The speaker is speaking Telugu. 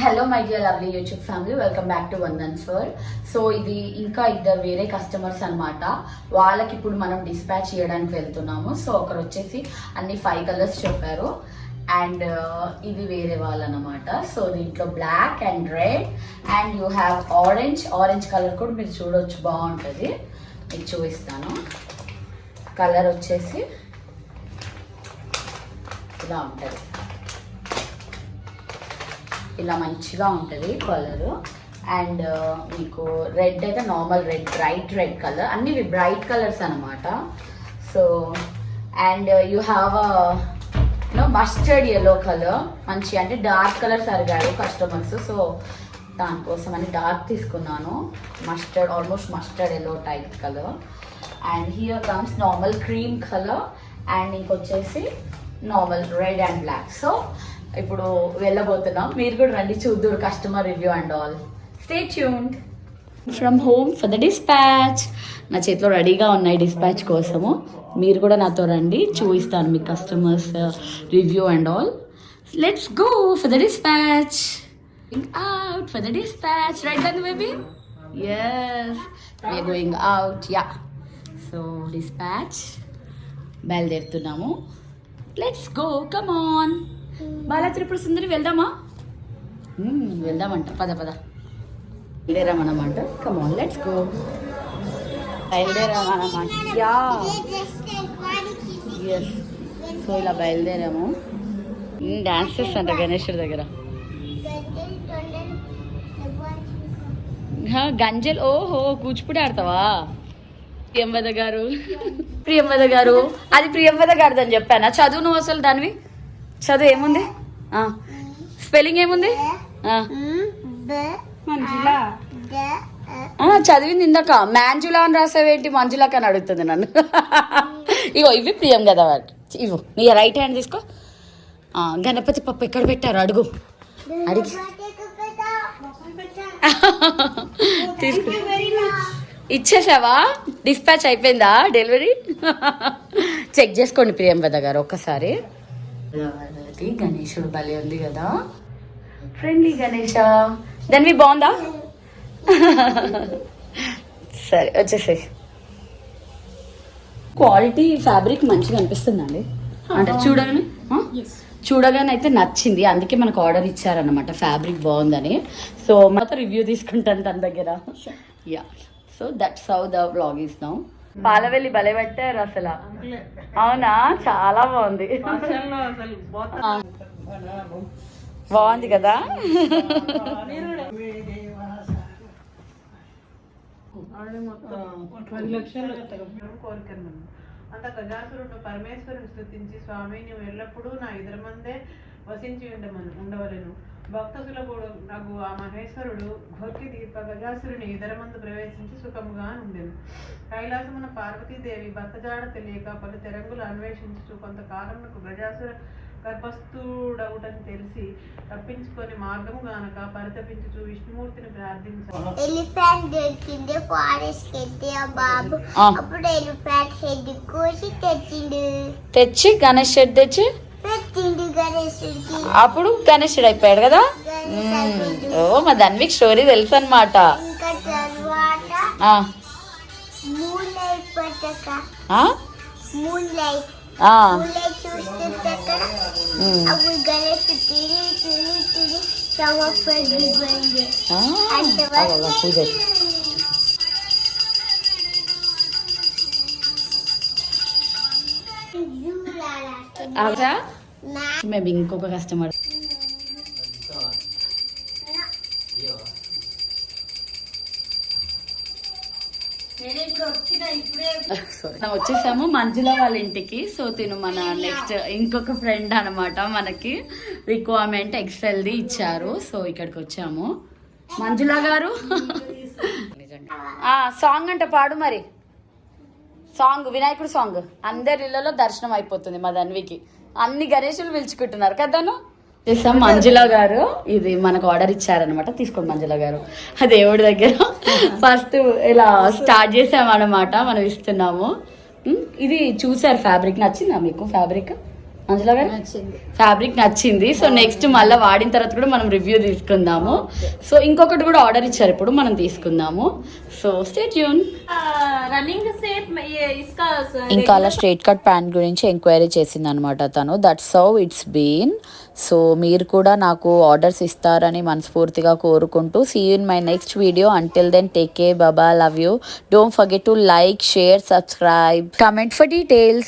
Hello my dear lovely YouTube family, welcome back to Vandan's world. So ఇది ఇంకా ఇద్దరు వేరే కస్టమర్స్ అనమాట. వాళ్ళకి ఇప్పుడు మనం డిస్పాచ్ చేయడానికి వెళ్తున్నాము. సో ఒకరు వచ్చేసి అన్ని 5 కలర్స్ చెప్పారు అండ్ ఇది వేరే వాళ్ళు అనమాట. సో దీంట్లో black and red and you have orange colour కూడా మీరు చూడవచ్చు, బాగుంటుంది. మీకు చూపిస్తాను. కలర్ వచ్చేసి ఇలా ఉంటుంది, ఇలా మంచిగా ఉంటుంది కలరు. అండ్ మీకు రెడ్ అయితే normal red, bright red colour, అన్ని బ్రైట్ కలర్స్ అనమాట. So and you have mustard yellow colour, మంచి అంటే డార్క్ కలర్స్ అడిగారు కస్టమర్స్. సో దానికోసం అని డార్క్ తీసుకున్నాను, mustard, almost mustard yellow type colour. And here comes normal cream colour and ఇంకొచ్చేసి normal red and black. So ఇప్పుడు వెళ్ళబోతున్నాం, మీరు కూడా రండి చూద్దురు customer review and all. Stay tuned. From home for the dispatch. నా చేతిలో రెడీగా ఉన్నాయి డిస్పాచ్ కోసము. మీరు కూడా నాతో రండి, చూపిస్తాను మీ customers review and all. Let's go for the dispatch. Out for the dispatch. Right then baby. Yes, we are going out. Ya, so dispatch బయలుదేరుతున్నాము. Let's go, come on. Bala Tripura Sundari వెళ్దామా? వెళ్దామంట, పద పద. బయలుదేరామన్నమాట. Come on, let's go. బయలుదేరామన్నమాట. Ya, yes. సో ఇలా బయలుదేరాము. డాన్స్ చేస్తాంట గణేశ్వరి దగ్గర. గంజల్, ఓహో కూచిపూడి ఆడతావా? ప్రియంవద గారు, అది ప్రియంవద గారిది అని చెప్పానా? చదువు నువ్వు అసలు దానివి. చదువు ఏముంది, స్పెల్లింగ్ ఏముంది? చదివింది ఇందాక. మ్యాంజులా అని రాసావేంటి, మంజులాకి అని అడుగుతుంది నన్ను. ఇగో ఇవి ప్రియం కదా, ఇవ్వు. నీ రైట్ హ్యాండ్ తీసుకో. గణపతి పప్పు ఎక్కడ పెట్టారు అడుగు, అడిగి తీసుకో. ఇచ్చేసావా? డిస్పాచ్ అయిపోయిందా డెలివరీ? చెక్ చేసుకోండి ప్రియంవద గారు ఒక్కసారి. గణేశుడు భలే ఉంది కదా, ఫ్రెండ్లీ గణేష. దానివి బాగుందా? సరే వచ్చేసాయి. క్వాలిటీ ఫ్యాబ్రిక్ మంచిగా అనిపిస్తుందండి, అంటే చూడగానే అయితే నచ్చింది. అందుకే మనకు ఆర్డర్ ఇచ్చారనమాట, ఫ్యాబ్రిక్ బాగుందని. సో మాతో రివ్యూ తీసుకుంటాను తన దగ్గర. Ya, so that's how the vlog is now. పాలవెల్లి భలే పెట్టారు అసలు. అవునా, చాలా బాగుంది. బాగుంది కదా. అంత గజాసురుడు పరమేశ్వరుని స్తుతించి, స్వామి నువ్వు ఎల్లప్పుడూ నా ఎదురమందే వసించి ఉండవలను. భక్త సులభుడు నాకు ఆ మహేశ్వరుడు ఘోర్కి దీప గజాసురుని ఇదరమందు ప్రవేశించి సుఖముగా ఉండెను. కైలాసమున పార్వతీదేవి భర్తజాడ తెలియక పలు తెరంగులు అన్వేషించు కొంతకాలమునకు గజాసుర గర్భస్థుడవుటని తెలిసి తప్పించుకొని మార్గము గానక పరితపించుచు విష్ణుమూర్తిని ప్రార్థించారు. ఎలిఫెంట్ దొరికింది ఫారెస్ట్ కి బాబు. అప్పుడు ఎలిఫెంట్ హెడ్ కోసి తెచ్చి గణేష్ షెడ్ తెచ్చి పెట్టింది గణేశుడికి. అప్పుడు గణేశుడు అయిపోయాడు కదా. ఓ, మా ధన్విక్ స్టోరీ తెలుసు అనమాట. ఇంకా తర్వాత మూన్ లైట్ పట్టక, మూన్ లైట్ చూస్తుంటే అక్కడ అప్పుడు గణేశుడు తిరిగి స్టవ్ పడిపోయింది. మేము ఇంకొక కస్టమర్ వచ్చేసాము మంజుల వాళ్ళ ఇంటికి. సో తిను మన నెక్స్ట్ ఇంకొక ఫ్రెండ్ అనమాట, మనకి రిక్వైర్మెంట్ ఎక్సెల్ది ఇచ్చారు. సో ఇక్కడికి వచ్చాము. మంజుల గారు సాంగ్ అంటే పాడు మరి. సాంగ్, వినాయకుడు సాంగ్. అందరి ఇళ్లలో దర్శనం అయిపోతుంది మా ధన్వికి. అన్ని గణేశులు పిలుచుకుంటున్నారు కదాను. మంజుల గారు ఇది మనకు ఆర్డర్ ఇచ్చారనమాట. తీసుకోండి మంజుల గారు, ఆ దేవుడి దగ్గర ఫస్ట్ ఇలా స్టార్ట్ చేసామన్నమాట. మనం ఇస్తున్నాము. ఇది చూసారు, ఫ్యాబ్రిక్ నచ్చిందా మీకు? ఫ్యాబ్రిక్ మంజులా గారు నచ్చింది. ఫ్యాబ్రిక్ నచ్చింది. సో నెక్స్ట్ మళ్ళీ వాడిన తర్వాత కూడా మనం రివ్యూ తీసుకుందాము. సో ఇంకొకటి కూడా ఆర్డర్ ఇచ్చారు, ఇప్పుడు మనం తీసుకుందాము. So stay tune. रनिंग से इसका ఇంకా అలా స్ట్రైట్ కట్ ప్యాంట్ గురించి ఎంక్వైరీ చేసింది అనమాట తను. That's how it's been. So మీరు కూడా నాకు ఆర్డర్స్ ఇస్తారని మనస్ఫూర్తిగా కోరుకుంటూ see you in my next video. Until then take care, బాబా, love you. Don't forget to like, share, subscribe, comment for details.